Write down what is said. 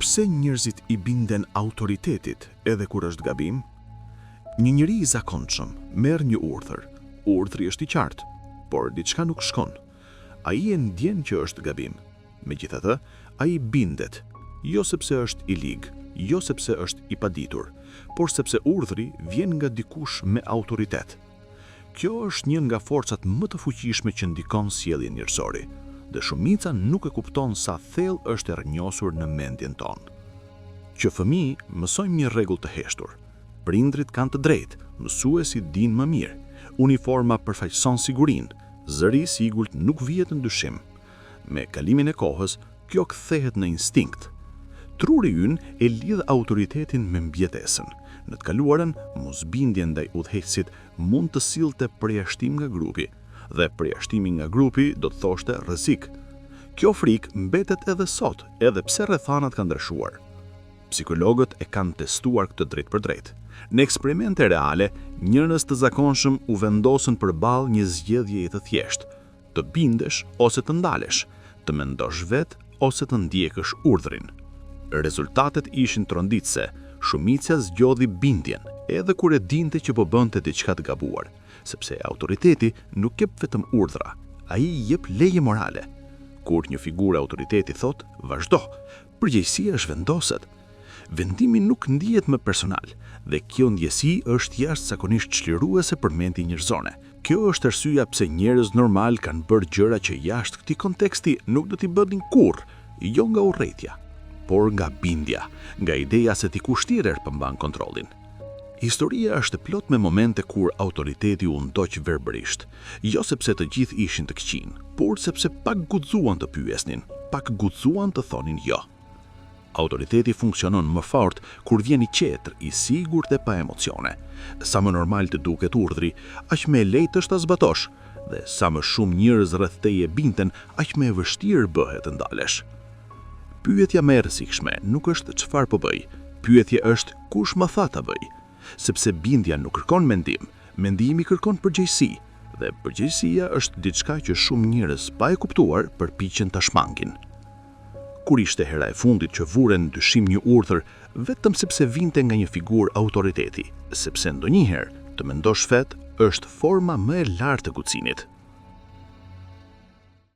Pse njerëzit I binden autoritetit edhe kur është gabim? Një njeri I zakonshëm merr një urdhër. Urdhri është I qartë, por diçka nuk shkon. Ai e ndjen që është gabim. Megjithatë, ai bindet, jo sepse është I ligë, jo sepse është I paditur, por sepse urdhri vjen nga dikush me autoritet. Kjo është një nga forcat më të fuqishme që ndikon sjelljen njerëzore, dhe shumica nuk e kupton sa thellë është e rrënjosur në mendjen tonë. Që fëmijë mësojmë një rregull të heshtur. Prindrit kanë të drejtë, mësuesi dinë më mirë. Uniforma përfaqëson sigurinë, zëri I sigurt nuk vihet në dyshim. Me kalimin e kohës, kjo kthehet në instinkt. Truri ynë e lidh autoritetin me mbjetesën. Në të kaluarën, mosbindja ndaj udhëheqësit mund të sillte përjashtim nga grupi, dhe përjashtimi nga grupi do të thoshte rrezik. Kjo frikë mbetet edhe sot, edhe pse rrethanat kanë ndryshuar. Psikologët e kanë testuar këtë drejt për drejt. Në eksperimente reale, njerëz të zakonshëm u vendosën përballë një zgjedhjeje të thjeshtë: të bindesh ose të ndalesh, të mendosh vetë ose të ndjekësh urdhrin. Rezultatet ishin tronditëse. Shumica zgjodhi bindjen, edhe kur e dinte që po bënte diçka të gabuar, sepse autoriteti nuk jep vetëm urdhra, ai jep leje morale. Kur një figurë autoriteti thot, vazhdo, përgjegjësia është vendoset. Vendimi nuk ndihet më personal, dhe kjo ndjesi është jashtëzakonisht çliruese për mendjen njerëzore. Kjo është arsyeja pse njerëz normal kanë bërë gjëra që jashtë këtij konteksti nuk do t'i bënin kurrë, jo nga urrëtia, por nga bindja, nga ideja se dikush tjetër përmban kontrollin. Historia është e plot me momente kur autoriteti u ndoq verbërisht, jo sepse të gjithë ishin të këqij, por sepse pak guxuan të pyesnin, pak guxuan të thonin jo. Autoriteti funksionon më fort kur vjen I qetër, I sigurt dhe pa emocione. Sa më normal të duket urdhri, aq më e lehtë është ta zbatosh, dhe sa më shumë njerëz rreth teje binden, aq më e vështirë bëhet të ndalesh. Pyetja më e rrezikshme nuk është çfarë po bëj, pyetja është kush më tha ta bëj, sepse bindja nuk kërkon mendim, mendimi kërkon përgjegjësi, dhe përgjegjësia është diçka që shumë njerëz pa e kuptuar përpiqen ta shmangin. Kur ishte hera e fundit që vuren në dyshim një urdhër vetëm sepse vinte nga një figurë autoriteti, sepse ndonjëherë të mendosh vet është forma më e lartë e guximit.